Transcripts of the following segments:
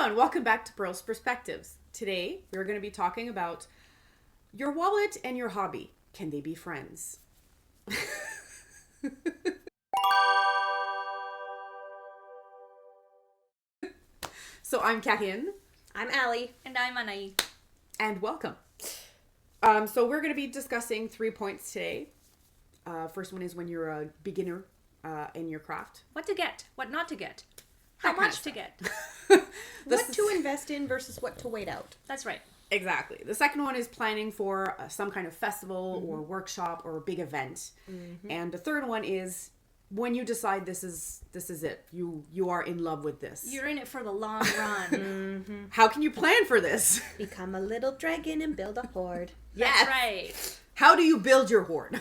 and welcome back to Purl's Perspectives. Today, we're going to be talking about your wallet and your hobby. Can they be friends? So I'm Kathin. I'm Allie. And I'm Anai. And welcome. So we're going to be discussing 3 points today. First one is when you're a beginner in your craft. What to get, what not to get, how much to get. What to invest in versus what to wait out. That's right. Exactly. The second one is planning for some kind of festival or workshop or a big event. And the third one is when you decide this is it. You are in love with this. You're in it for the long run. How can you plan for this? Become a little dragon and build a horde. That's right. How do you build your horde?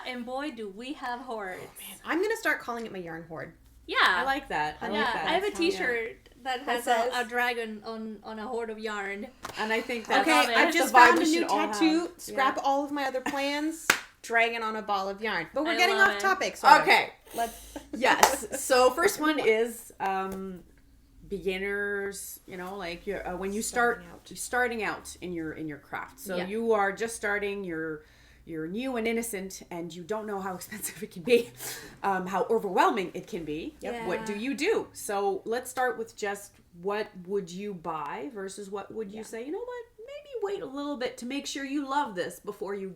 And boy, do we have hordes. I'm going to start calling it my yarn horde. Yeah. I like that. I like that. I have a t-shirt that has says- a dragon on a horde of yarn. And I think that's Okay, I've just the vibe found a we new should all tattoo. have. Scrap all of my other plans. Dragon on a ball of yarn. But we're I getting love off it. topic. Sort of. Okay. Let's. Yes. So first one is beginners, like you're when you starting out in your craft. So you are just starting, you're new and innocent and you don't know how expensive it can be, how overwhelming it can be. Yep. What do you do? So let's start with just what would you buy versus what would you say, you know what, maybe wait a little bit to make sure you love this before you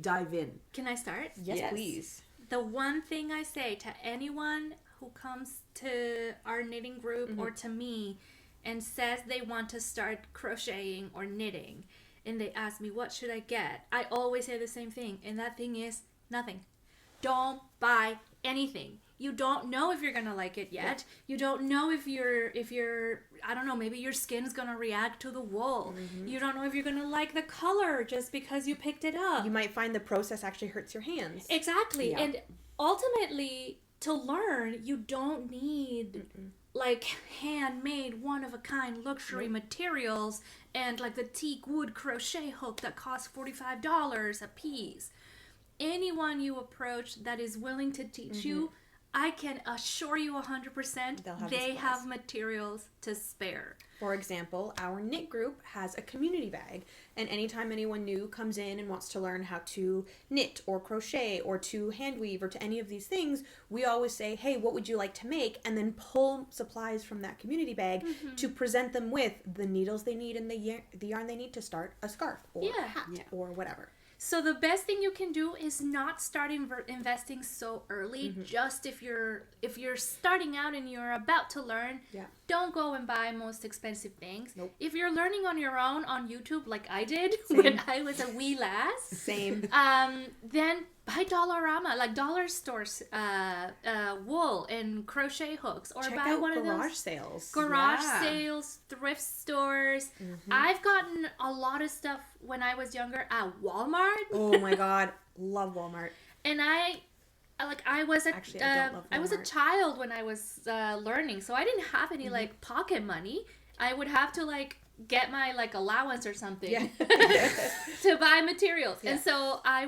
dive in. Can I start? Yes, please. The one thing I say to anyone who comes to our knitting group or to me and says they want to start crocheting or knitting and they ask me what should I get, I always say the same thing, and that thing is nothing. Don't buy anything. You don't know if you're gonna like it yet. You don't know if you're I don't know, maybe your skin's gonna react to the wool. You don't know if you're gonna like the color just because you picked it up. You might find the process actually hurts your hands. Exactly. Yeah. And ultimately, to learn, you don't need like handmade, one-of-a-kind luxury materials and like the teak wood crochet hook that costs $45 a piece. Anyone you approach that is willing to teach you, I can assure you 100% they have materials to spare. For example, our knit group has a community bag, and anytime anyone new comes in and wants to learn how to knit or crochet or to hand weave or to any of these things, we always say, hey, what would you like to make? And then pull supplies from that community bag to present them with the needles they need and the yarn they need to start a scarf or a hat or whatever. So the best thing you can do is not start investing so early. Just if you're starting out and you're about to learn, don't go and buy most expensive things. Nope. If you're learning on your own on YouTube, like I did when I was a wee lass, Same. then buy Dollarama, like dollar stores, wool and crochet hooks, or Check buy out one of garage those sales. garage sales, thrift stores. I've gotten a lot of stuff when I was younger at Walmart. Oh my god, love Walmart. And I was a Actually, I don't love I was a Walmart. child when I was learning, so I didn't have any like pocket money. I would have to like get my like allowance or something to buy materials. And so I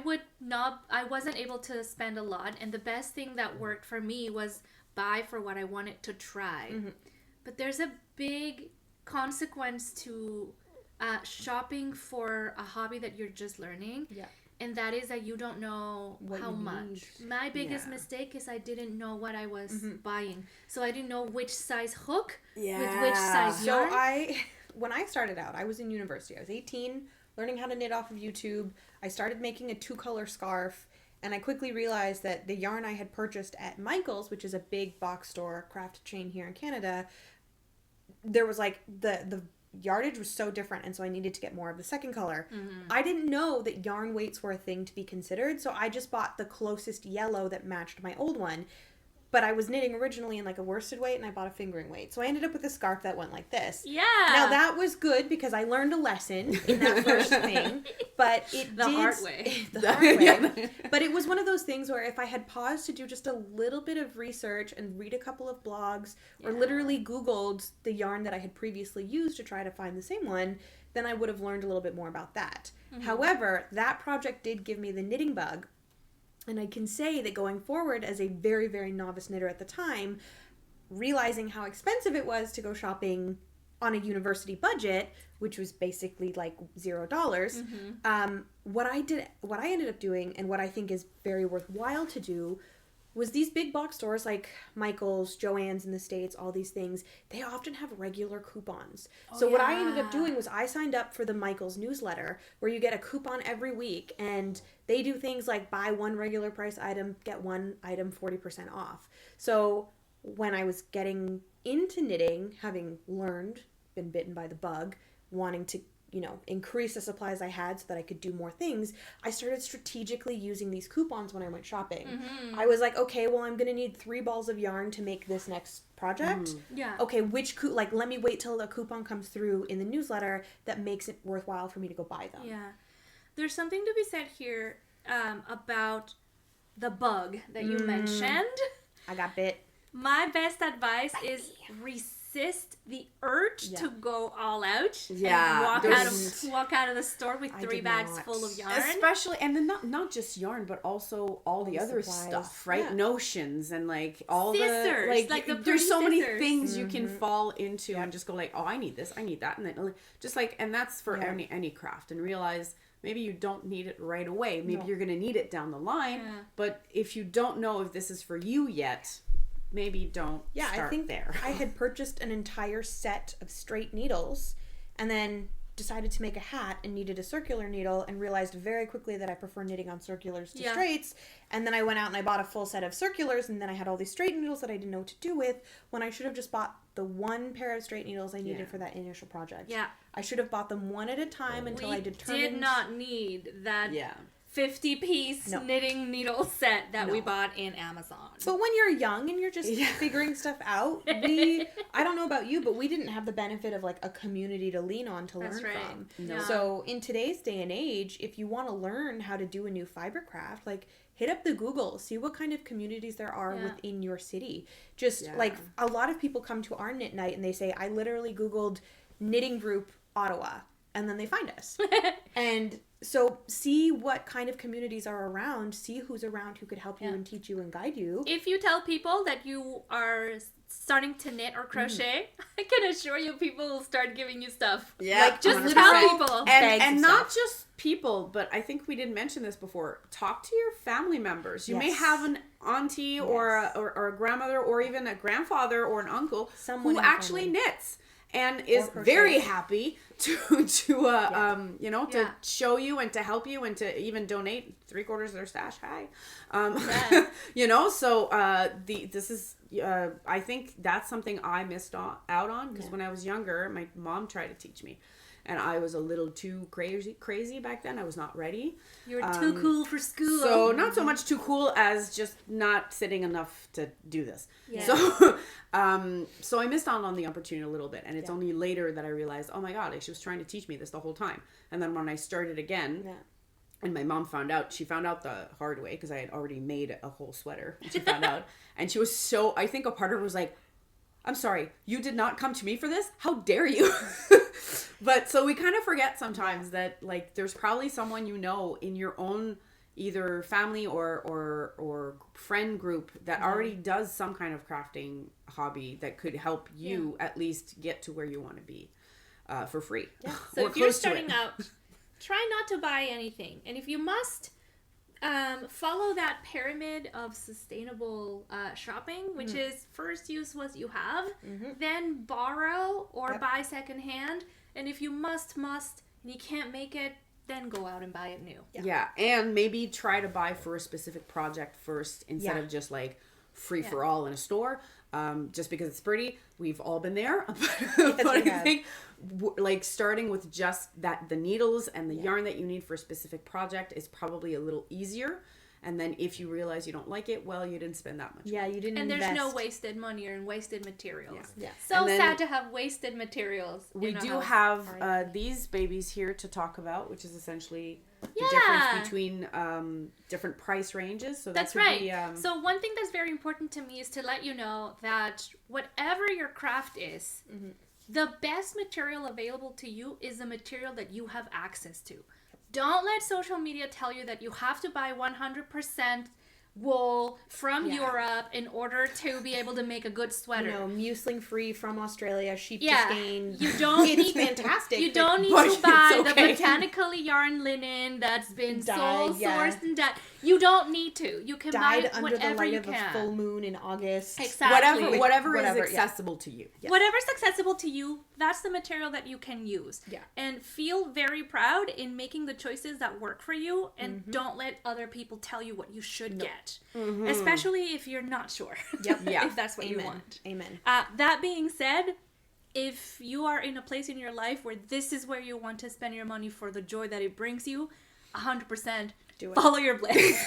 wasn't able to spend a lot, and the best thing that worked for me was buy for what I wanted to try. But there's a big consequence to shopping for a hobby that you're just learning. And that is that you don't know how much. My biggest mistake is I didn't know what I was buying. So I didn't know which size hook with which size yarn. So when I started out, I was in university. I was 18, learning how to knit off of YouTube. I started making a 2-color scarf, and I quickly realized that the yarn I had purchased at Michael's, which is a big box store craft chain here in Canada, there was like the yardage was so different, and so I needed to get more of the second color. I didn't know that yarn weights were a thing to be considered, so I just bought the closest yellow that matched my old one. But I was knitting originally in like a worsted weight, and I bought a fingering weight. So I ended up with a scarf that went like this. Yeah. Now that was good because I learned a lesson in that first thing, but The hard way. The hard way. But it was one of those things where if I had paused to do just a little bit of research and read a couple of blogs or literally Googled the yarn that I had previously used to try to find the same one, then I would have learned a little bit more about that. However, that project did give me the knitting bug. And I can say that going forward as a very, very novice knitter at the time, realizing how expensive it was to go shopping on a university budget, which was basically like $0. What I ended up doing, and what I think is very worthwhile to do, was these big box stores like Michael's, Joann's in the States, all these things, they often have regular coupons. What I ended up doing was I signed up for the Michael's newsletter, where you get a coupon every week, and they do things like buy one regular price item, get one item 40% off. So when I was getting into knitting, having learned, been bitten by the bug, wanting to, increase the supplies I had so that I could do more things, I started strategically using these coupons when I went shopping. I was like, okay, well, I'm going to need 3 balls of yarn to make this next project. Yeah. Okay, let me wait till the coupon comes through in the newsletter that makes it worthwhile for me to go buy them. Yeah. There's something to be said here about the bug that you mentioned. I got bit. My best advice is resist the urge to go all out and walk out of the store with 3 bags full of yarn. Especially, and then not just yarn, but also all the other supplies. stuff, right? Yeah. Notions and like all scissors, the there's so many things you can fall into and just go like, oh, I need this, I need that, and then just like, and that's for any craft, and realize maybe you don't need it right away. Maybe you're gonna need it down the line, but if you don't know if this is for you yet, maybe don't start I think there. I had purchased an entire set of straight needles and then decided to make a hat and needed a circular needle and realized very quickly that I prefer knitting on circulars to straights. And then I went out and I bought a full set of circulars, and then I had all these straight needles that I didn't know what to do with, when I should have just bought the one pair of straight needles I needed for that initial project. Yeah. I should have bought them one at a time until I determined... We did not need that 50-piece knitting needle set that we bought in Amazon. But when you're young and you're just figuring stuff out, I don't know about you, but we didn't have the benefit of like a community to lean on to learn from. No. So in today's day and age, if you want to learn how to do a new fiber craft, like hit up the Google, see what kind of communities there are within your city. Just like a lot of people come to our knit night and they say, I literally Googled knitting group Ottawa, and then they find us. And so see what kind of communities are around, see who's around who could help you and teach you and guide you. If you tell people that you are starting to knit or crochet, I can assure you people will start giving you stuff. Yeah. Like, just tell people. And not just people, but I think we didn't mention this before. Talk to your family members. You may have an auntie or a grandmother or even a grandfather or an uncle who actually knits and is very happy to show you and to help you and to even donate 3/4 of their stash. This is I think that's something I missed out on, because when I was younger, my mom tried to teach me, and I was a little too crazy back then. I was not ready. You were too cool for school. So not so much too cool as just not sitting enough to do this. Yeah. So I missed out on the opportunity a little bit, and it's only later that I realized, oh my God, like, she was trying to teach me this the whole time. And then when I started again, and my mom she found out the hard way, because I had already made a whole sweater. She found out, and she was I think a part of her was like, I'm sorry, you did not come to me for this? How dare you? But so we kind of forget sometimes that like there's probably someone in your own either family or friend group that already does some kind of crafting hobby that could help you at least get to where you want to be for free. Yeah. So if you're starting out, try not to buy anything. And if you must, follow that pyramid of sustainable shopping, which is first use what you have, then borrow or buy secondhand. And if you must, and you can't make it, then go out and buy it new. Yeah, and maybe try to buy for a specific project first instead of just like free for all in a store. Just because it's pretty, we've all been there. But I think like starting with just the needles and the yarn that you need for a specific project is probably a little easier. And then if you realize you don't like it, well, you didn't spend that much. Yeah, you didn't And invest. there's no wasted money or wasted materials. Yeah. So sad to have wasted materials. We do have these babies here to talk about, which is essentially the difference between different price ranges. So that's right. So one thing that's very important to me is to let you know that whatever your craft is, the best material available to you is the material that you have access to. Don't let social media tell you that you have to buy 100% wool from Europe in order to be able to make a good sweater. Muslin free from Australia, sheep to skein. You don't it's fantastic. You don't need to buy the botanically yarn linen that's been soul sourced and dyed. You don't need to. You can buy it under the light of a full moon in August. Exactly. Whatever is accessible to you. Yes. Whatever's accessible to you, that's the material that you can use. Yeah. And feel very proud in making the choices that work for you, and don't let other people tell you what you should get. Mm-hmm. Especially if you're not sure. Yep. If that's what you want. Amen. That being said, if you are in a place in your life where this is where you want to spend your money for the joy that it brings you, 100% do it. Follow your bliss.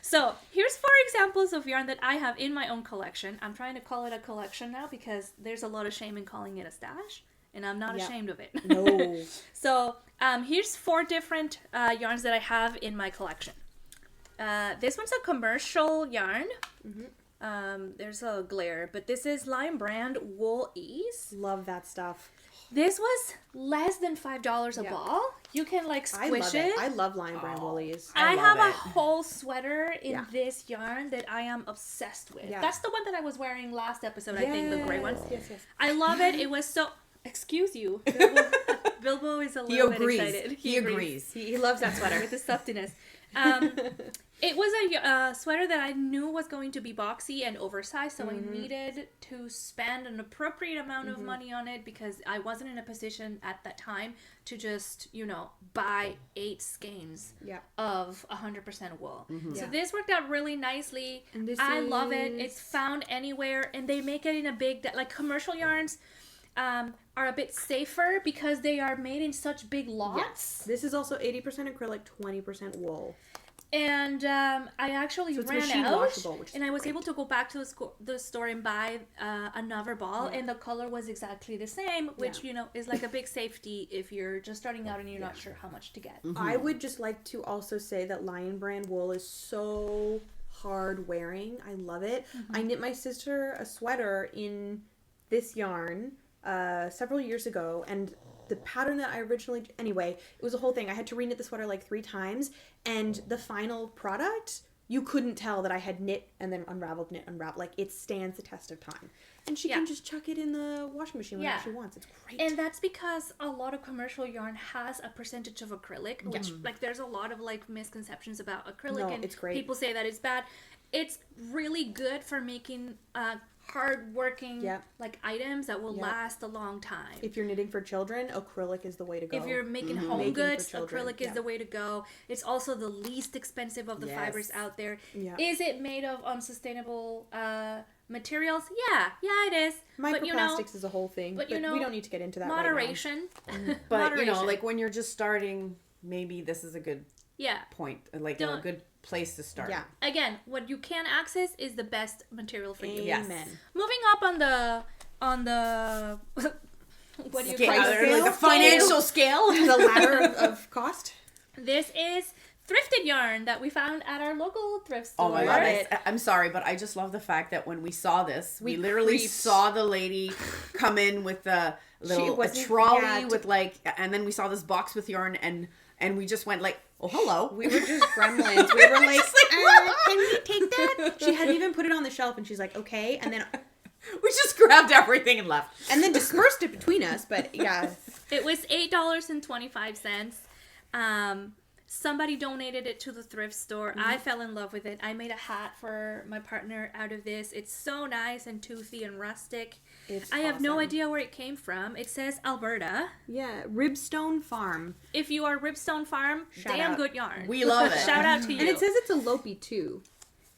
So here's 4 examples of yarn that I have in my own collection. I'm trying to call it a collection now because there's a lot of shame in calling it a stash, and I'm not ashamed of it. No. So here's 4 different yarns that I have in my collection. This one's a commercial yarn. Mm-hmm. There's a glare, but this is Lion Brand Wool Ease. Love that stuff. This was less than $5 a ball. You can squish it. I love Lion Brand Woolies. I have a whole sweater in this yarn that I am obsessed with. Yeah. That's the one that I was wearing last episode, I think, the gray one. Yes. I love it. It was so... Excuse you. Bilbo is a little bit excited. He agrees. He loves that sweater. With the softiness. It was a sweater that I knew was going to be boxy and oversized, so I needed to spend an appropriate amount of money on it because I wasn't in a position at that time to just, buy 8 skeins of 100% wool. Mm-hmm. So this worked out really nicely. And I love it. It's found anywhere, and they make it in a big... commercial yarns are a bit safer because they are made in such big lots. Yes. This is also 80% acrylic, 20% wool. And I actually ran out, and I was able to go back to the store and buy another ball, and the color was exactly the same, which, is like a big safety if you're just starting out and you're not sure how much to get. Mm-hmm. I would just like to also say that Lion Brand wool is so hard wearing. I love it. Mm-hmm. I knit my sister a sweater in this yarn several years ago, and the pattern that I originally... Anyway, it was a whole thing. I had to reknit the sweater 3 times, and the final product, you couldn't tell that I had knit and then unraveled, knit, unraveled. It stands the test of time. And she can just chuck it in the washing machine whenever she wants. It's great. And that's because a lot of commercial yarn has a percentage of acrylic, which, there's a lot of, misconceptions about acrylic, and it's great. People say that it's bad. It's really good for making... hard-working items that will last a long time. If you're knitting for children, acrylic is the way to go. If you're making home goods, acrylic is the way to go. It's also the least expensive of the fibers out there. Yeah. Is it made of unsustainable materials? Yeah, it is. Microplastics is a whole thing, but we don't need to get into that moderation. Right now. But when you're just starting, maybe this is a good point, a good place to start. Yeah. Again, what you can access is the best material for you. Amen. Yes. Moving up on the what do you call it? The financial scale, the ladder of cost. This is thrifted yarn that we found at our local thrift store. Oh my god! I'm sorry, but I just love the fact that when we saw this, we literally saw the lady come in with a trolley with and then we saw this box with yarn and we just went oh, hello. We were just gremlins. We were can we take that? She hadn't even put it on the shelf, and she's like, okay. And then we just grabbed everything and left. And then dispersed it between us, but yeah. It was $8.25. Somebody donated it to the thrift store. Mm-hmm. I fell in love with it. I made a hat for my partner out of this. It's so nice and toothy and rustic. I have no idea where it came from. It says Alberta. Yeah, Ribstone Farm. If you are Ribstone Farm, damn good yarn. We love it. Shout out to you. And it says it's a Lopi too.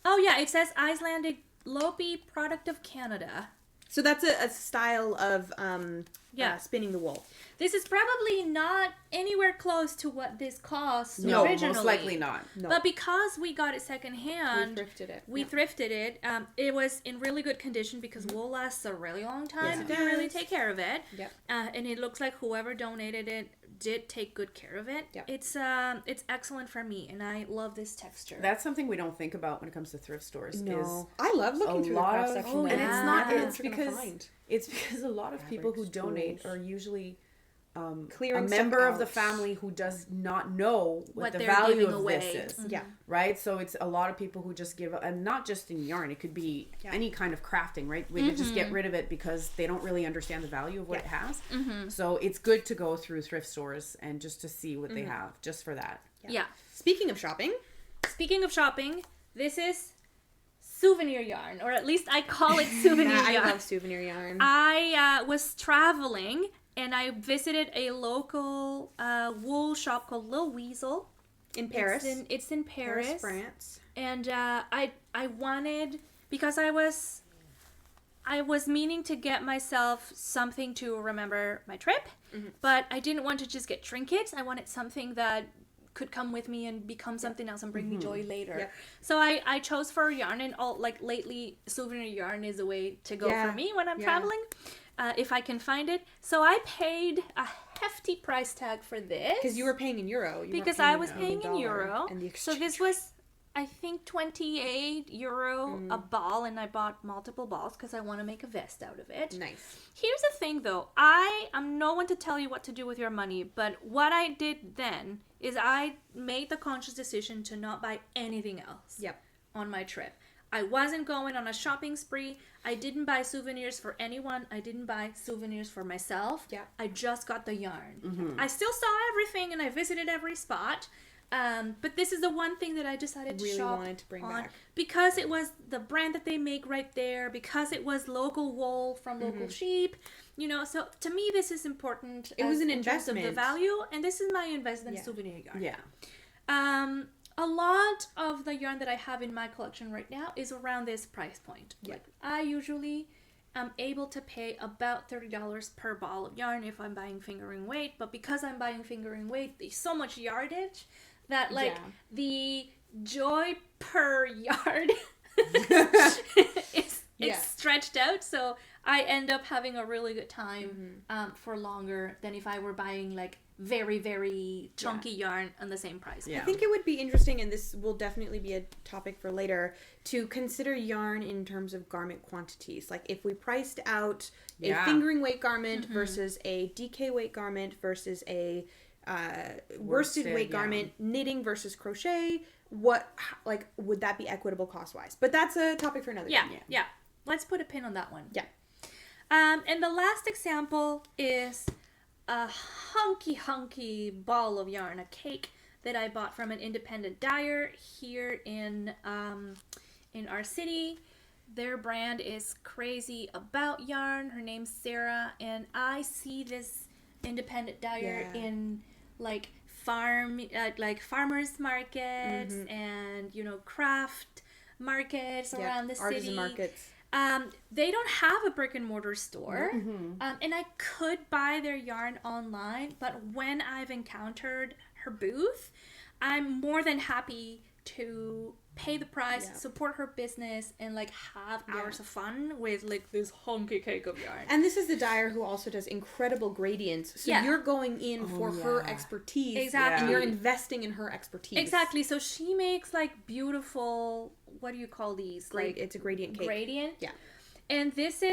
Oh yeah, it says Icelandic Lopi, product of Canada. So that's a style of spinning the wool. This is probably not anywhere close to what this cost originally. No, most likely not. No. But because we got it secondhand, we thrifted it. It was in really good condition because wool lasts a really long time if you really take care of it. Yep. And it looks like whoever donated it did take good care of it. Yep. It's excellent for me, and I love this texture. That's something we don't think about when it comes to thrift stores. No, I love looking through the craft section. And it's because a lot of people who donate are usually a member of the family who does not know what the value of this is. Yeah. Right? So it's a lot of people who just give up, and not just in yarn, it could be any kind of crafting, right? We could just get rid of it because they don't really understand the value of what it has. So it's good to go through thrift stores and just to see what they have, just for that. Yeah. Speaking of shopping, this is souvenir yarn, or at least I call it souvenir yarn. I love souvenir yarn. I was traveling and I visited a local wool shop called Little Weasel in Paris. It's in Paris, France. And I wanted, because I was meaning to get myself something to remember my trip, but I didn't want to just get trinkets. I wanted something that could come with me and become something else and bring me joy later. Yep. So I chose for yarn, and lately souvenir yarn is a way to go for me when I'm traveling, if I can find it. So I paid a hefty price tag for this. Because you were paying in euro. Because I was paying in euro. So this was, I think, €28 a ball, and I bought multiple balls because I want to make a vest out of it. Nice. Here's the thing, though. I am no one to tell you what to do with your money, but what I did then is I made the conscious decision to not buy anything else on my trip. I wasn't going on a shopping spree. I didn't buy souvenirs for anyone. I didn't buy souvenirs for myself. Yeah. I just got the yarn. I still saw everything and I visited every spot. But this is the one thing that I decided to shop wanted to bring back. Because it was the brand that they make right there, because it was local wool from local sheep, so to me this is important. It was an investment. In terms of the value, and this is my investment in souvenir yarn. Yeah. A lot of the yarn that I have in my collection right now is around this price point. Yeah. Like, I usually am able to pay about $30 per ball of yarn if I'm buying fingering weight, but because I'm buying fingering weight, there's so much yardage that the joy per yard is stretched out, so I end up having a really good time for longer than if I were buying very, very chunky yarn on the same price. I think it would be interesting, and this will definitely be a topic for later, to consider yarn in terms of garment quantities. Like if we priced out a fingering weight garment versus a DK weight garment versus a worsted weight garment, knitting versus crochet, would that be equitable cost wise? But that's a topic for another time. Yeah. Let's put a pin on that one. Yeah. And the last example is a hunky ball of yarn, a cake that I bought from an independent dyer here in our city. Their brand is crazy about yarn. Her name's Sarah, and I see this independent dyer in farmers markets and craft markets around the city. Artisan markets. They don't have a brick and mortar store, and I could buy their yarn online, but when I've encountered her booth, I'm more than happy to pay the price, support her business, and have hours of fun with this hunky cake of yarn. And this is the dyer who also does incredible gradients, so you're going in for her expertise, and you're investing in her expertise. Exactly. So she makes beautiful, what do you call these? It's a gradient cake. Gradient. Yeah. And this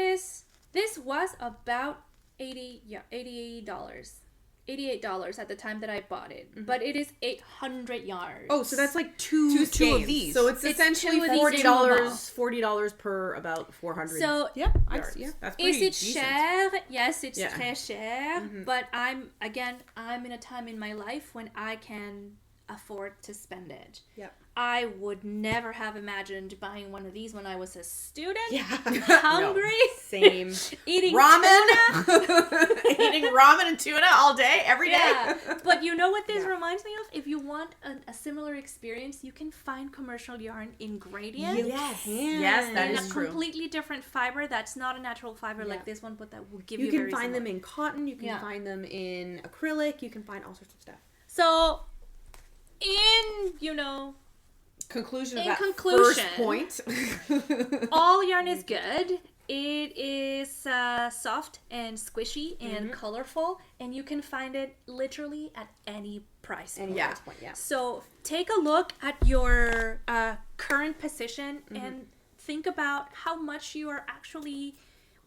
was about $88 at the time that I bought it, but it is 800 yards. Oh, so that's two of these. So it's essentially $40 per about 400. So yards. That's pretty is it decent. cher? Yes, it's très cher. But I'm in a time in my life when I can afford to spend it. Yep. I would never have imagined buying one of these when I was a student. Yeah. Hungry. No. Same. Eating ramen. tuna. Eating ramen and tuna all day, every day. Yeah. But you know what this reminds me of? If you want a similar experience, you can find commercial yarn in gradient. Yes, that is true. A completely different fiber that's not a natural fiber like this one, but that will give you You can very find similar. them in cotton. You can find them in acrylic. You can find all sorts of stuff. So, conclusion of in that conclusion, first point. all yarn is good. It is soft and squishy and colorful, and you can find it literally at any price point. Price point, yeah. So take a look at your current position and think about how much you are actually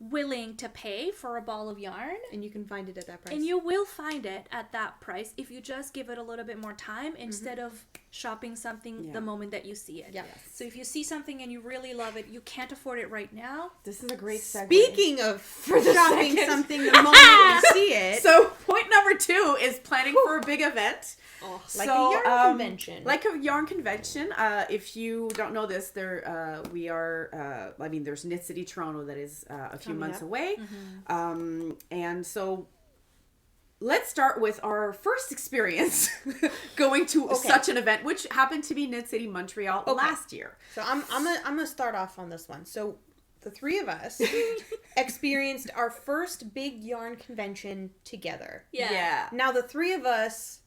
willing to pay for a ball of yarn. And you can find it at that price. And you will find it at that price if you just give it a little bit more time instead of shopping something the moment that you see it. Yeah. So if you see something and you really love it, you can't afford it right now. This is a great segue. Speaking of shopping something the moment you see it. So point number 2 is planning for a big event. Like a yarn convention. Like a yarn convention. If you don't know this, we are, there's Knit City Toronto that is a few months away. And so let's start with our first experience going to such an event, which happened to be Knit City Montreal last year. So I'm gonna start off on this one. So the 3 of us experienced our first big yarn convention together. Yeah. Now the 3 of us,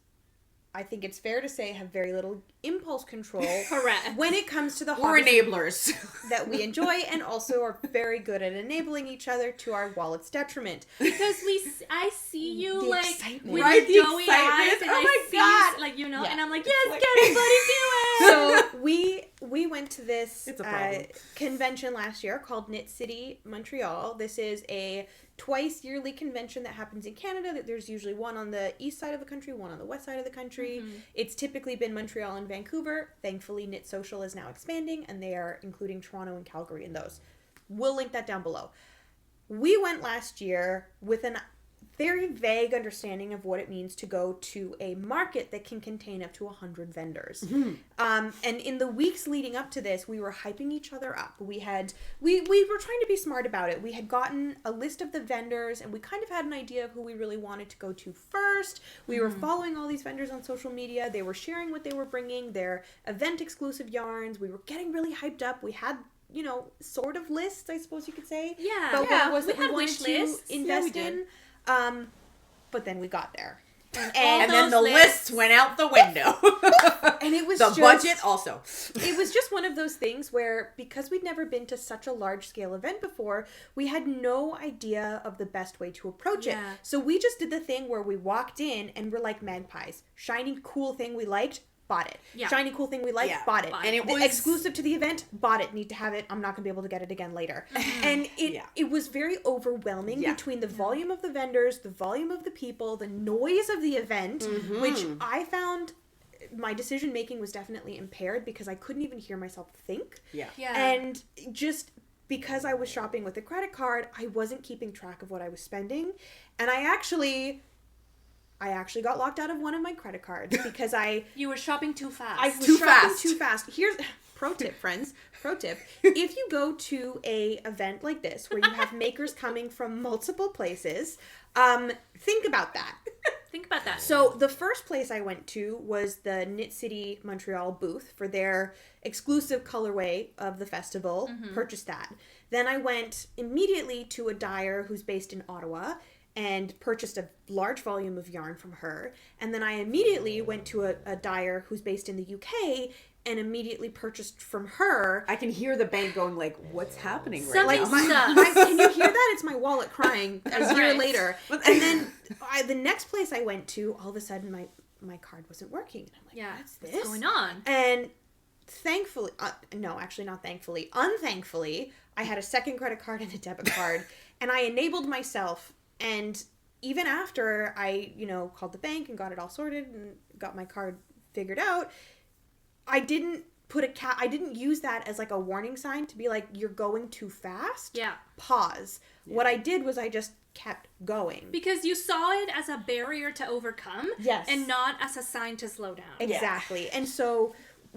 I think it's fair to say, have very little impulse control. Correct. When it comes to the We're hobbies enablers that we enjoy, and also are very good at enabling each other to our wallet's detriment. Because I see you The like excitement. with Right, your the doughy excitement. eyes, and Oh I my see God. you, like, you know, Yeah. and I'm like, yes, get it, buddy, do it. So we went to this It's a problem. convention last year called Knit City Montreal. This is a twice yearly convention that happens in Canada. There's usually one on the east side of the country, one on the west side of the country. It's typically been Montreal and Vancouver. Thankfully, Knit Social is now expanding, and they are including Toronto and Calgary in those. We'll link that down below. We went last year with an very vague understanding of what it means to go to a market that can contain up to 100 vendors. And in the weeks leading up to this, we were hyping each other up. We were trying to be smart about it. We had gotten a list of the vendors, and we kind of had an idea of who we really wanted to go to first. We were following all these vendors on social media. They were sharing what they were bringing, their event exclusive yarns. We were getting really hyped up. We had, sort of lists, I suppose you could say. Yeah. But what it was that We we had wanted wish to lists. invest Yeah, we in. But then we got there. And then the those lists went out the window. And it was the just, budget also. It was just one of those things where, because we'd never been to such a large scale event before, we had no idea of the best way to approach it. Yeah. So we just did the thing where we walked in and we're like magpies. Shiny, cool thing we liked, bought it. Yeah. Shiny, cool thing we liked, Yeah. bought it. Bought And it The was exclusive to the event, bought it. Need to have it. I'm not going to be able to get it again later. And it was very overwhelming between the volume of the vendors, the volume of the people, the noise of the event, which I found my decision making was definitely impaired because I couldn't even hear myself think. Yeah. And just because I was shopping with a credit card, I wasn't keeping track of what I was spending. And I actually got locked out of one of my credit cards because You were shopping too fast. I was Too shopping fast. too fast. Here's pro tip, friends. Pro tip. If you go to a event like this where you have makers coming from multiple places, think about that. Think about that. So the first place I went to was the Knit City Montreal booth for their exclusive colorway of the festival. Purchased that. Then I went immediately to a dyer who's based in Ottawa and purchased a large volume of yarn from her. And then I immediately went to a dyer who's based in the UK and immediately purchased from her. I can hear the bank going like, what's happening right Something now? sucks. Can you hear that? It's my wallet crying a year Right. later. And then the next place I went to, all of a sudden my card wasn't working. And I'm like, Yeah. what's this? What's going on? And thankfully, no, actually not thankfully, unthankfully, I had a second credit card and a debit card. And I enabled myself. And even after I, called the bank and got it all sorted and got my card figured out, I didn't I didn't use that as like a warning sign to be like, you're going too fast. Yeah. Pause. Yeah. What I did was I just kept going. Because you saw it as a barrier to overcome. Yes. And not as a sign to slow down. Exactly. Yeah. And so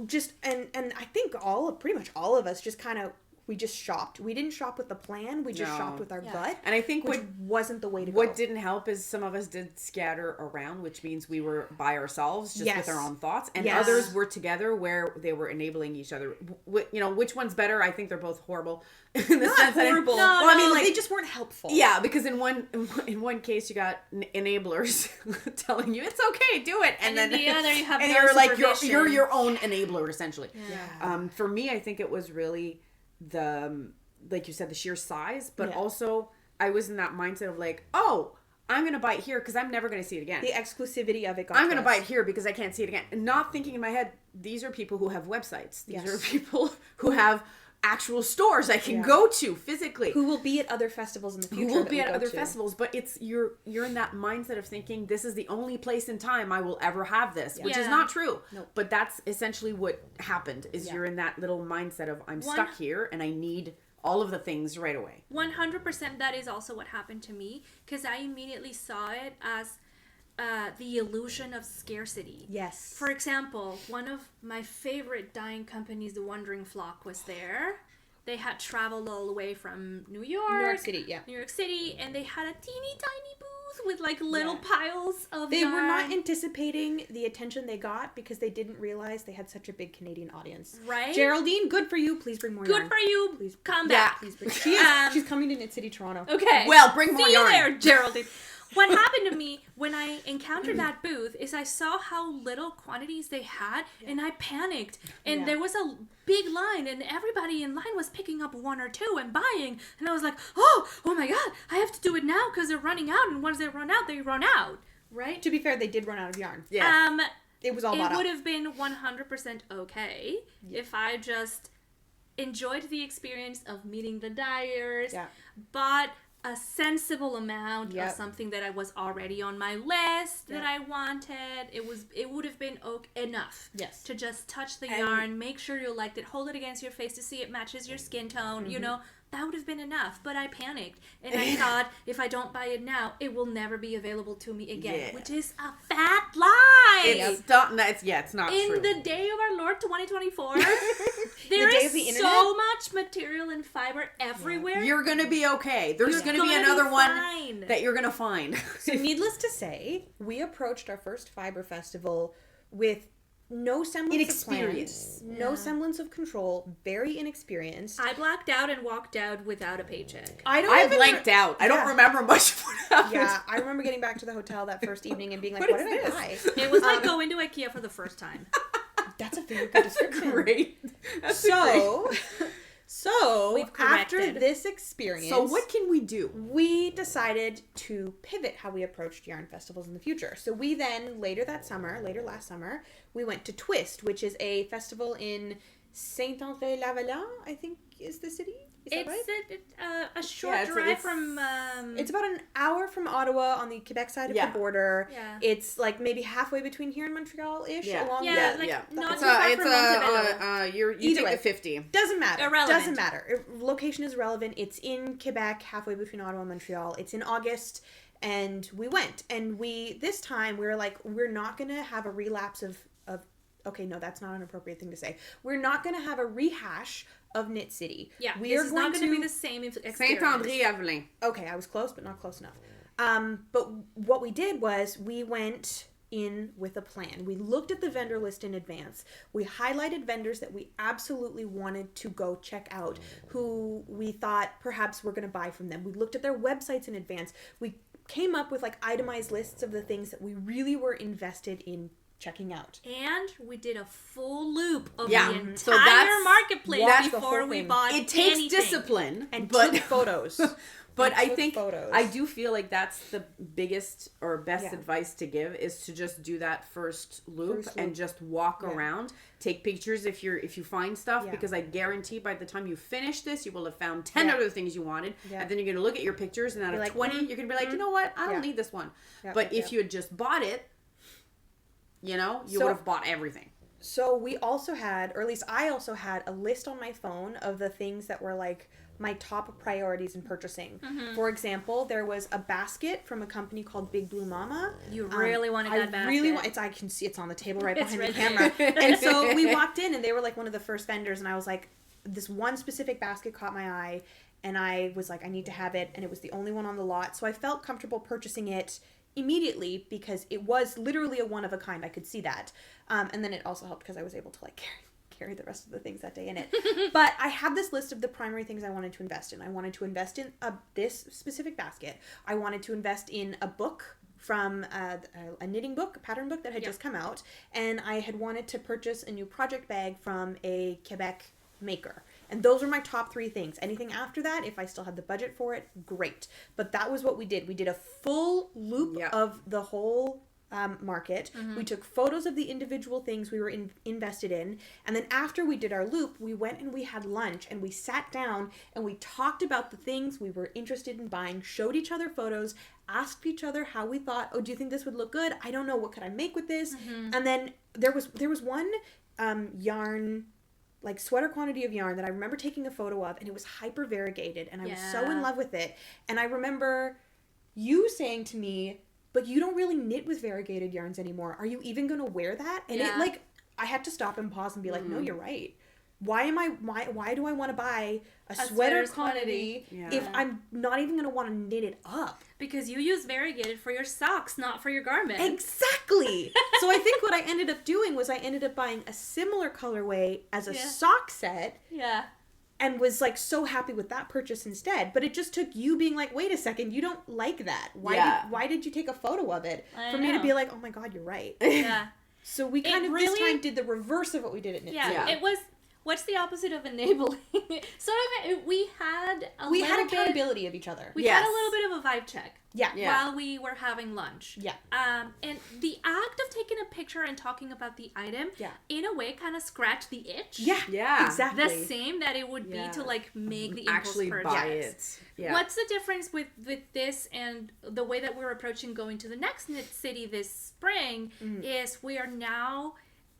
just, and I think pretty much all of us just kind of, we just shopped. We didn't shop with the plan. We just shopped with our gut. And I think which wasn't the way to go. What didn't help is some of us did scatter around, which means we were by ourselves, just with our own thoughts. And others were together where they were enabling each other. Which one's better? I think they're both horrible. In the Not sense horrible. That I mean, they just weren't helpful. Yeah, because in one case you got enablers telling you it's okay, do it, and then in the other you have and no you're like supervision. you're your own enabler essentially. Yeah. For me, I think it was really the, like you said, the sheer size, but also I was in that mindset of like, oh, I'm going to buy it here because I'm never going to see it again. The exclusivity of it got I'm going to buy it here because I can't see it again. And not thinking in my head, these are people who have websites. These are people who have actual stores I can go to physically. Who will be at other festivals in the future. Who will be at other festivals, but it's you're in that mindset of thinking this is the only place in time I will ever have this, which is not true. Nope. But that's essentially what happened is you're in that little mindset of I'm stuck here and I need all of the things right away. 100% that is also what happened to me, because I immediately saw it as the illusion of scarcity. Yes. For example, one of my favorite dyeing companies, the Wandering Flock, was there. They had traveled all the way from New York City, and they had a teeny tiny booth with like little piles of They yarn. were not anticipating the attention they got because they didn't realize they had such a big Canadian audience. Right? Geraldine, good for you. Please bring more yarn. Good for you. Please come back. Please bring. She's coming to Knit City, Toronto. Okay. Well, bring more See yarn. you there, Geraldine. What happened to me when I encountered that booth is I saw how little quantities they had, and I panicked. And there was a big line, and everybody in line was picking up one or two and buying. And I was like, oh my God, I have to do it now because they're running out. And once they run out, they run out. Right? To be fair, they did run out of yarn. Yeah. It was all bought It up. would have been 100% okay if I just enjoyed the experience of meeting the dyers, bought a sensible amount of something that I was already on my list that I wanted. It would have been enough to just touch the yarn, make sure you liked it, hold it against your face to see it matches your skin tone, you know. That would have been enough, but I panicked and I thought if I don't buy it now, it will never be available to me again, which is a fat lie. It's not in true. In the day of our Lord 2024, there is so much material and fiber everywhere. You're gonna be okay. There's gonna be another one that you're gonna find. So needless to say, we approached our first fiber festival with no semblance of plans, no semblance of control, very inexperienced. I blacked out and walked out without a paycheck. I blanked out. I don't remember much of what happened. Yeah, I remember getting back to the hotel that first evening and being like, what did I buy? It was like going to IKEA for the first time. That's a very good description. Great. So after this experience, so what can we do? We decided to pivot how we approached yarn festivals in the future. So we then later last summer, we went to Twist, which is a festival in Saint-André-Lavalin, I think is the city. Is that right? A short drive from... It's about an hour from Ottawa on the Quebec side of the border. Yeah. It's like maybe halfway between here and Montreal-ish. Not too far from Montebello. You take the 50. Doesn't matter. Irrelevant. Doesn't matter. Location is relevant. It's in Quebec, halfway between Ottawa and Montreal. It's in August, and we went. And this time, we were like, we're not going to have a relapse of... Okay, no, that's not an appropriate thing to say. We're not going to have a rehash of Knit City. Yeah, this is not going to be the same experience. Saint-André-Lavalin. Okay, I was close, but not close enough. But what we did was we went in with a plan. We looked at the vendor list in advance. We highlighted vendors that we absolutely wanted to go check out, who we thought perhaps we're going to buy from them. We looked at their websites in advance. We came up with like itemized lists of the things that we really were invested in checking out. And we did a full loop of the entire marketplace before we bought anything. It takes discipline. And took photos. But I think I do feel like that's the biggest or best advice to give is to just do that first loop and just walk around, take pictures if you find stuff because I guarantee by the time you finish this you will have found 10 other things you wanted and then you're going to look at your pictures and out of 20 you're going to be like, you know what, I don't need this one. But if you had just bought it, you would have bought everything. So we also had, or at least I also had, a list on my phone of the things that were like my top priorities in purchasing. Mm-hmm. For example, there was a basket from a company called Big Blue Mama. You really wanted that basket. I can see it's on the table right behind the camera. And so we walked in and they were like one of the first vendors and I was like, this one specific basket caught my eye and I was like, I need to have it. And it was the only one on the lot. So I felt comfortable purchasing it immediately because it was literally a one of a kind. I could see that. And then it also helped because I was able to like carry the rest of the things that day in it. But I had this list of the primary things I wanted to invest in. I wanted to invest in this specific basket. I wanted to invest in a book from a knitting book, a pattern book that had just come out. And I had wanted to purchase a new project bag from a Quebec maker. And those were my top 3 things. Anything after that, if I still had the budget for it, great. But that was what we did. We did a full loop of the whole market. We took photos of the individual things we were invested in. And then after we did our loop, we went and we had lunch and we sat down and we talked about the things we were interested in buying, showed each other photos, asked each other how we thought, oh, do you think this would look good? I don't know. What could I make with this? And then there was one yarn, like sweater quantity of yarn that I remember taking a photo of, and it was hyper variegated and I was so in love with it. And I remember you saying to me, but you don't really knit with variegated yarns anymore. Are you even going to wear that? And it like, I had to stop and pause and be like, no, you're right. Why do I want to buy a sweater quantity if I'm not even going to want to knit it up? Because you use variegated for your socks, not for your garment. Exactly. So I think what I ended up doing was I ended up buying a similar colorway as a sock set. Yeah. And was like so happy with that purchase instead. But it just took you being like, wait a second, you don't like that. Why did you take a photo of it? For me to be like, oh my God, you're right. Yeah. So we kind of really, this time did the reverse of what we did at Knit. Yeah. It was, what's the opposite of enabling? We had accountability of each other. We had a little bit of a vibe check. Yeah. While we were having lunch. Yeah. And the act of taking a picture and talking about the item, in a way, kind of scratched the itch. Yeah. Yeah. Exactly. The same that it would be to like make the actually impulse purchase. Buy it. Yeah. What's the difference with this and the way that we're approaching going to the next Knit City this spring is we are now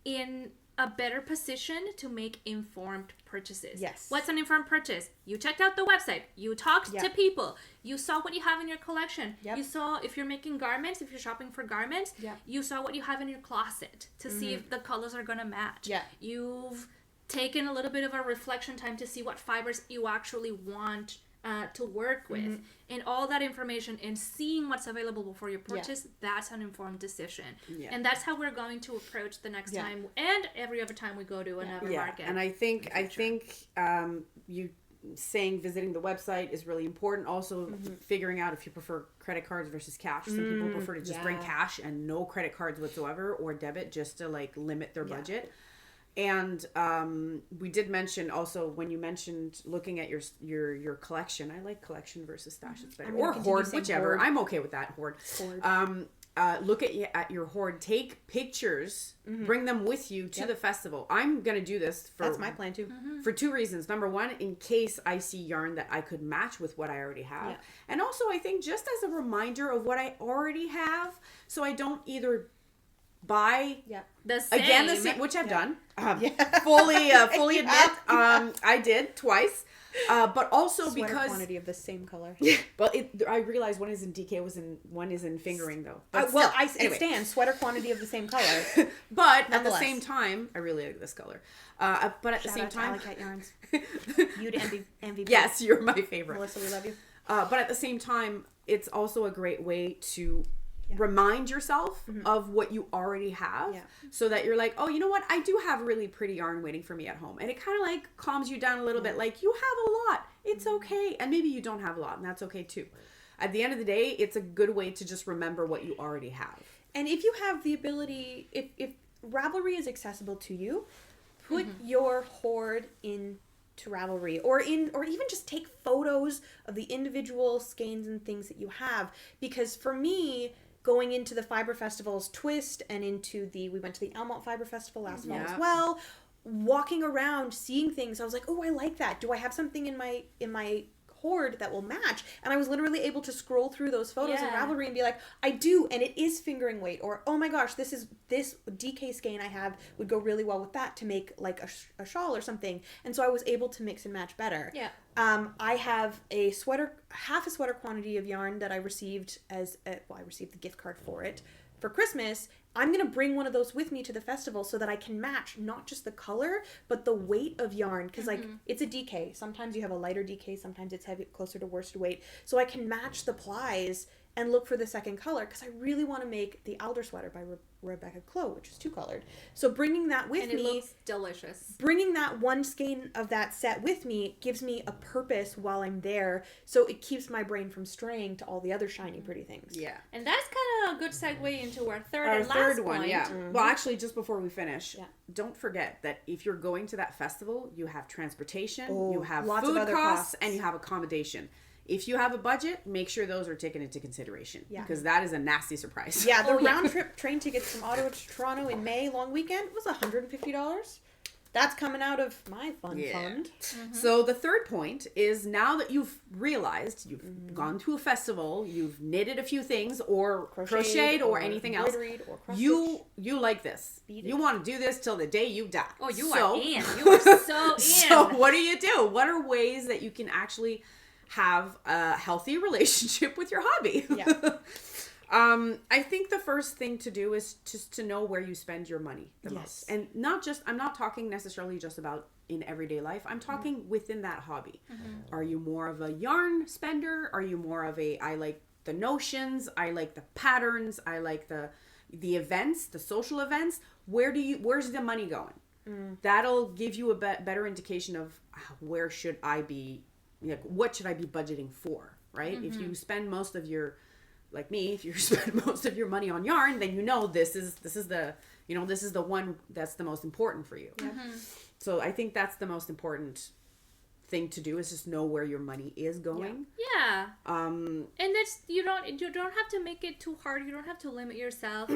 in a better position to make informed purchases. Yes. What's an informed purchase? You checked out the website. You talked to people. You saw what you have in your collection. Yep. You saw if you're making garments, if you're shopping for garments, you saw what you have in your closet to see if the colors are going to match. Yeah. You've taken a little bit of a reflection time to see what fibers you actually want to work with, and all that information and seeing what's available before you purchase, that's an informed decision. And that's how we're going to approach the next time and every other time we go to another market. And I think you saying visiting the website is really important. Also figuring out if you prefer credit cards versus cash. Some people prefer to just bring cash and no credit cards whatsoever, or debit, just to like limit their budget. And we did mention also, when you mentioned looking at your collection, I like collection versus stash, it's better, or hoard, whichever. Hoard. I'm okay with that, hoard. Look at your hoard, take pictures, bring them with you to the festival. I'm gonna do this for, that's my plan too, for two reasons. Number one, in case I see yarn that I could match with what I already have, and also I think just as a reminder of what I already have, so I don't either buy the same, which I've done. Fully admit, I did twice. But also sweater because quantity of the same color. Well, I realized one is in DK, one is in fingering though. But it stands sweater quantity of the same color. But at the same time, I really like this color. But at the same time, Alley Cat Yarns. You to MVP. Yes, you're my favorite. Melissa, we love you. But at the same time, it's also a great way to remind yourself of what you already have, so that you're like, oh, you know what, I do have really pretty yarn waiting for me at home, and it kind of like calms you down a little bit, like you have a lot, it's okay, and maybe you don't have a lot, and that's okay too. At the end of the day, it's a good way to just remember what you already have. And if you have the ability, if Ravelry is accessible to you, put your hoard in to Ravelry, or even just take photos of the individual skeins and things that you have, because for me, going into the Fiber Festival's Twist and we went to the Elmont Fiber Festival last fall as well, walking around, seeing things, I was like, oh, I like that. Do I have something in my hoard that will match? And I was literally able to scroll through those photos in Ravelry and be like, I do, and it is fingering weight, or oh my gosh, this DK skein I have would go really well with that to make like a shawl or something. And so I was able to mix and match better. I have half a sweater quantity of yarn that I received I received the gift card for it for Christmas. I'm going to bring one of those with me to the festival so that I can match not just the color, but the weight of yarn. Because like, it's a DK. Sometimes you have a lighter DK. Sometimes it's heavy, closer to worsted weight. So I can match the plies and look for the second color, because I really want to make the Alder sweater by Rebecca Clow, which is 2-colored. So bringing that with me, it looks delicious. Bringing that one skein of that set with me gives me a purpose while I'm there, so it keeps my brain from straying to all the other shiny, pretty things. Yeah, and that's kind of a good segue into our third one. Point. Yeah. Well, actually, just before we finish, don't forget that if you're going to that festival, you have transportation, you have food costs, and you have accommodation. if you have a budget, make sure those are taken into consideration. Yeah. Because that is a nasty surprise. Yeah, the round trip train tickets from Ottawa to Toronto in May, long weekend, was $150. That's coming out of my fund. Mm-hmm. So the third point is, now that you've realized you've gone to a festival, you've knitted a few things or crocheted or anything else, you like this. You want to do this till the day you die. Oh, you are in. You are so in. So what do? What are ways that you can actually have a healthy relationship with your hobby? Yeah. I think the first thing to do is just to know where you spend your money the most. And I'm not talking necessarily just about in everyday life. I'm talking within that hobby. Mm-hmm. Are you more of a yarn spender? Are you more of I like the notions, I like the patterns, I like the events, the social events? Where's the money going? That'll give you a better indication of where should I be, like, what should I be budgeting for, right? Mm-hmm. If you spend most of your, like me, if you spend most of your money on yarn, then this is the one that's the most important for you. Mm-hmm. So I think that's the most important thing to do, is just know where your money is going. Yeah. And that's, you don't have to make it too hard. You don't have to limit yourself,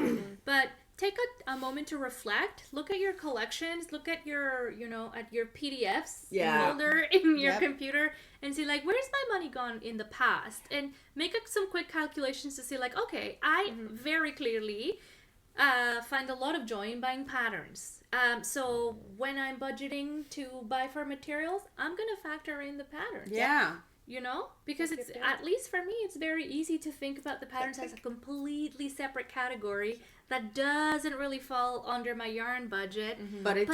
but take a moment to reflect. Look at your collections. Look at your PDFs folder in your computer, and see, like, where's my money gone in the past, and make some quick calculations to see, like, okay, I very clearly find a lot of joy in buying patterns. So when I'm budgeting to buy for materials, I'm gonna factor in the patterns. Yeah. Because it's, at least for me, it's very easy to think about the patterns as a completely separate category that doesn't really fall under my yarn budget. Mm-hmm. But it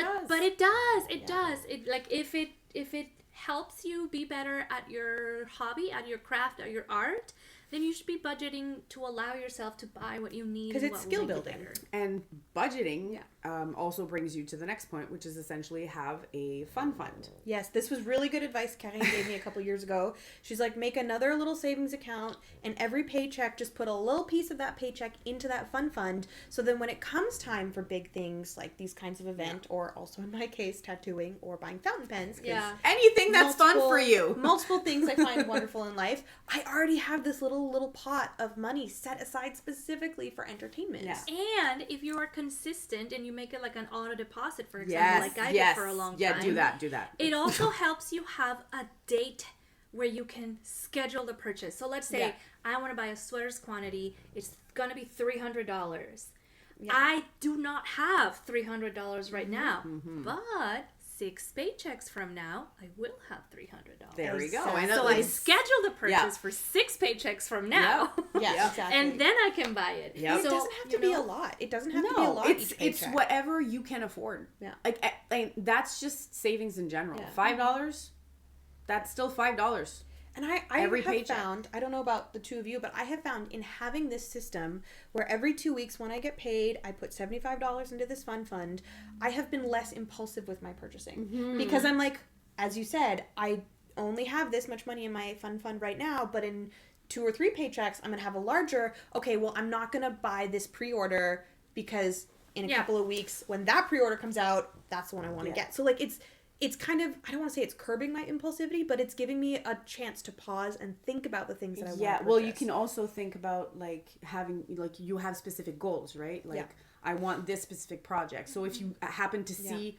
does. It does. It, like, if it helps you be better at your hobby, at your craft, at your art, then you should be budgeting to allow yourself to buy what you need. Because it's skill building. And budgeting also brings you to the next point, which is essentially have a fun fund. Yes, this was really good advice Karine gave me a couple years ago. She's like, make another little savings account, and every paycheck, just put a little piece of that paycheck into that fun fund. So then when it comes time for big things like these kinds of event, or also in my case, tattooing or buying fountain pens. Anything that's fun for you. Multiple things I find wonderful in life. I already have this little pot of money set aside specifically for entertainment. Yeah. And if you are consistent and you make it like an auto deposit, for example, like I did for a long time. Yeah, do that. It also helps you have a date where you can schedule the purchase. So let's say I want to buy a sweaters quantity. It's going to be $300. Yeah. I do not have $300 right now, but 6 paychecks from now, I will have $300. There we go. So I schedule the purchase for 6 paychecks from now. Yeah, exactly. And then I can buy it. Yep. So it doesn't have to be a lot. It doesn't have to be a lot. It's whatever you can afford. Yeah. Like that's just savings in general. Yeah. $5, that's still $5. And I have found, I don't know about the two of you, but I have found in having this system where every 2 weeks when I get paid, I put $75 into this fund, I have been less impulsive with my purchasing. Mm-hmm. Because I'm like, as you said, I only have this much money in my fund right now, but in 2 or 3 paychecks, I'm going to have a larger, okay, well, I'm not going to buy this pre-order because in a couple of weeks, when that pre-order comes out, that's the one I want to get. So, like, it's kind of, I don't want to say it's curbing my impulsivity, but it's giving me a chance to pause and think about the things that I want to purchase. Well, you can also think about, like, having, like, you have specific goals, right? Like, I want this specific project. So if you happen to see,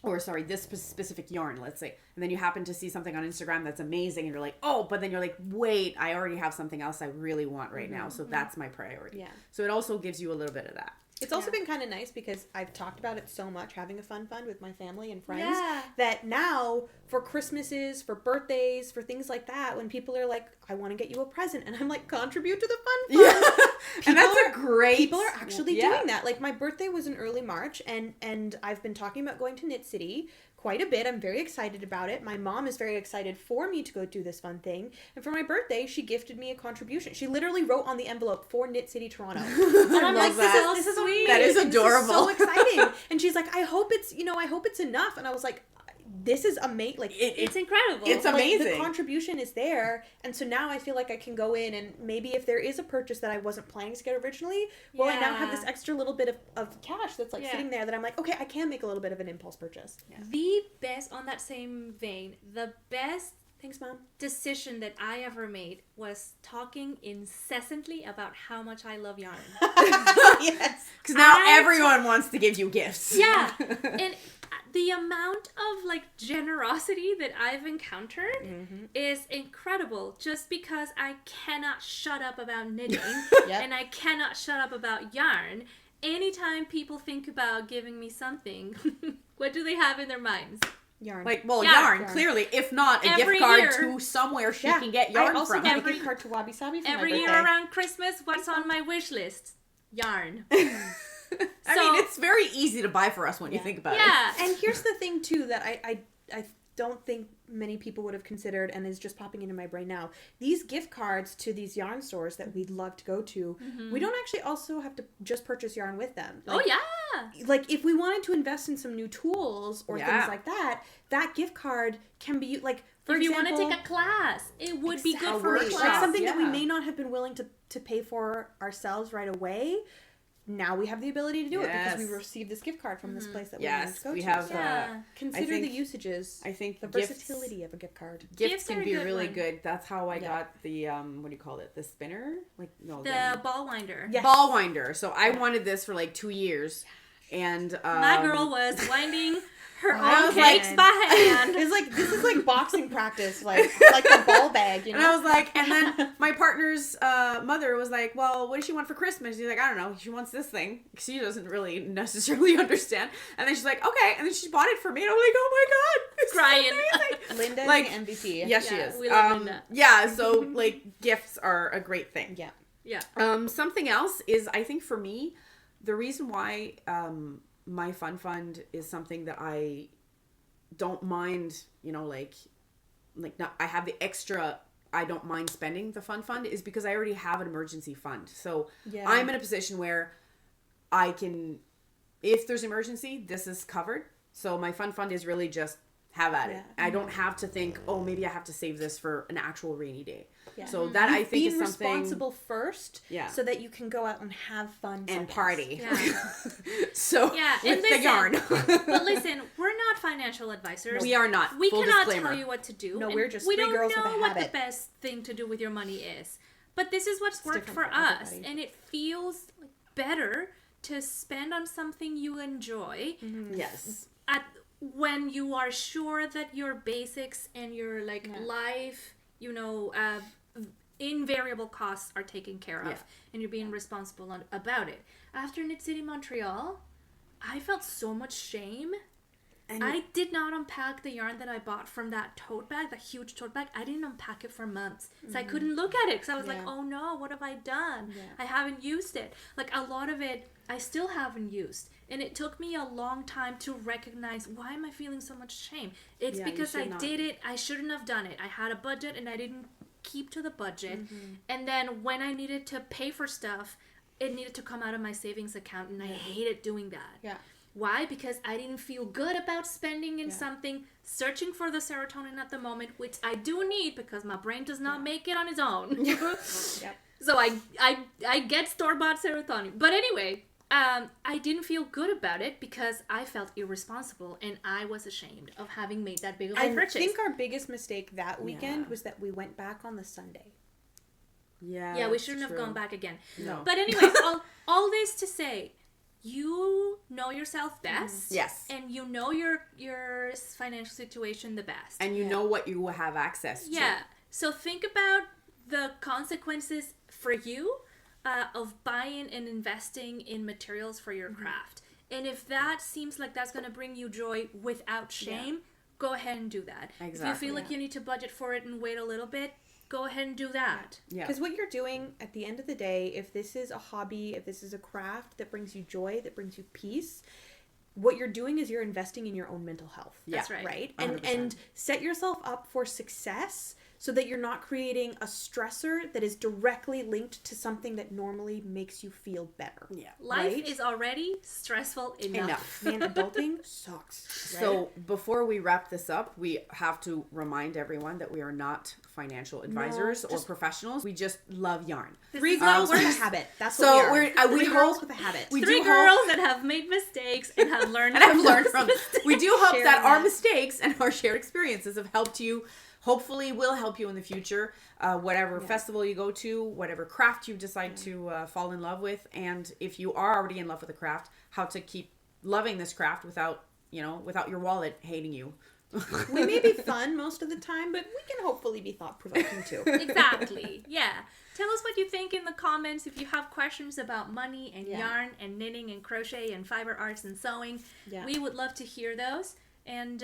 this specific yarn, let's say, and then you happen to see something on Instagram that's amazing, and you're like, oh, but then you're like, wait, I already have something else I really want right now. So that's my priority. Yeah. So it also gives you a little bit of that. It's also been kind of nice because I've talked about it so much, having a fun fund with my family and friends, that now for Christmases, for birthdays, for things like that, when people are like, I want to get you a present, and I'm like, contribute to the fun fund. Yeah. And that's a great... People are actually doing that. Like, my birthday was in early March, and I've been talking about going to Knit City quite a bit. I'm very excited about it. My mom is very excited for me to go do this fun thing. And for my birthday, she gifted me a contribution. She literally wrote on the envelope for Knit City Toronto. And I'm like, this is sweet. That is adorable. This is so exciting. And she's like, I hope it's enough. And I was like, this is amazing. Like, it's incredible. It's amazing. Like, the contribution is there, and so now I feel like I can go in, and maybe if there is a purchase that I wasn't planning to get originally, well, I now have this extra little bit of cash that's like sitting there that I'm like, okay, I can make a little bit of an impulse purchase. Yeah. The best, on that same vein, the best Thanks, Mom. decision that I ever made was talking incessantly about how much I love yarn. Yes. Because now everyone wants to give you gifts. Yeah. And the amount of like generosity that I've encountered is incredible, just because I cannot shut up about knitting and I cannot shut up about yarn. Anytime people think about giving me something, what do they have in their minds? Yarn. Like, well, yarn, clearly. If not, a Every gift card year, to somewhere she can get yarn I also from. got a gift card to Wabi Sabi for Every my year birthday. around Christmas, what's on my wish list? Yarn. I mean, it's very easy to buy for us when you think about it. Yeah. And here's the thing, too, that I don't think many people would have considered, and is just popping into my brain now. These gift cards to these yarn stores that we'd love to go to, we don't actually also have to just purchase yarn with them. Like, like, if we wanted to invest in some new tools or things like that, that gift card can be, like, for if example, you want to take a class, it would be good for a class. Like something that we may not have been willing to pay for ourselves right away. Now we have the ability to do it because we received this gift card from this place that we wanted to go to. Have. Consider the usages. I think the versatility of a gift card. Gifts can be really good. That's how I got the what do you call it? The spinner? The ball winder. Yes. Ball winder. So I wanted this for like 2 years, and my girl was winding her own cakes by hand. It's like, this is like boxing practice, like a ball bag, you know? And I was like, and then my partner's mother was like, well, what does she want for Christmas? She's like, I don't know. She wants this thing. She doesn't really necessarily understand. And then she's like, okay. And then she bought it for me. And I'm like, oh my God. It's crying. Linda's like, the MVP. Yes, she is. We love Linda. Yeah, so like gifts are a great thing. Yeah. Yeah. Something else is, I think for me, the reason why my fun fund is something that I don't mind, like not, I have the extra, I don't mind spending the fun fund, is because I already have an emergency fund. So I'm in a position where I can, if there's emergency, this is covered. So my fun fund is really just have at it. I don't have to think, oh, maybe I have to save this for an actual rainy day. Yeah. So that I think is something responsible first, so that you can go out and have fun and party. Yeah. So with the yarn. But listen, we're not financial advisors. We are not. We Full cannot disclaimer. tell you what to do. No, we're just three girls with a habit. We don't know what the best thing to do with your money is. But this is what's worked for us, and it feels better to spend on something you enjoy. Mm-hmm. Yes. When you are sure that your basics and your life, invariable costs are taken care of, and you're being responsible about it. After Knit City Montreal, I felt so much shame. And I did not unpack the yarn that I bought from that tote bag, that huge tote bag. I didn't unpack it for months. So I couldn't look at it because I was like, oh no, what have I done? Yeah. I haven't used it. Like, a lot of it, I still haven't used. And it took me a long time to recognize, why am I feeling so much shame? It's because I did it. I shouldn't have done it. I had a budget and I didn't keep to the budget. And then when I needed to pay for stuff, it needed to come out of my savings account, and I hated doing that. Yeah. Why? Because I didn't feel good about spending in something, searching for the serotonin at the moment, which I do need because my brain does not make it on its own. So I get store-bought serotonin. But anyway, I didn't feel good about it because I felt irresponsible, and I was ashamed of having made that big of a purchase. I think our biggest mistake that weekend was that we went back on the Sunday. Yeah, we shouldn't have gone back again. No. But anyway, all this to say, you know yourself best. Yes. And you know your financial situation the best. And you know what you will have access to. Yeah. So think about the consequences for you of buying and investing in materials for your craft. And if that seems like that's going to bring you joy without shame, go ahead and do that. Exactly. If you feel like you need to budget for it and wait a little bit, go ahead and do that. Because what you're doing at the end of the day, if this is a hobby, if this is a craft that brings you joy, that brings you peace, what you're doing is you're investing in your own mental health. That's right. Right? And set yourself up for success so that you're not creating a stressor that is directly linked to something that normally makes you feel better. Yeah. Life is already stressful enough. Man, adulting sucks. Right? So before we wrap this up, we have to remind everyone that we are not financial advisors or professionals. We just love yarn. Three girls with a habit. That's what we are. We Three girls with a habit. Three girls that have made mistakes and have learned from. We do hope that our mistakes and our shared experiences have helped you hopefully will help you in the future, whatever festival you go to, whatever craft you decide to fall in love with, and if you are already in love with the craft, how to keep loving this craft without your wallet hating you. We may be fun most of the time, but we can hopefully be thought-provoking too. Exactly. Yeah. Tell us what you think in the comments. If you have questions about money and yarn and knitting and crochet and fiber arts and sewing, we would love to hear those. And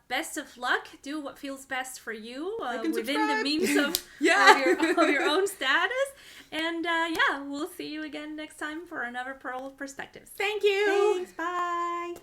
best of luck. Do what feels best for you within the means of your own status. And we'll see you again next time for another Purl Perspectives. Thank you. Thanks. Bye.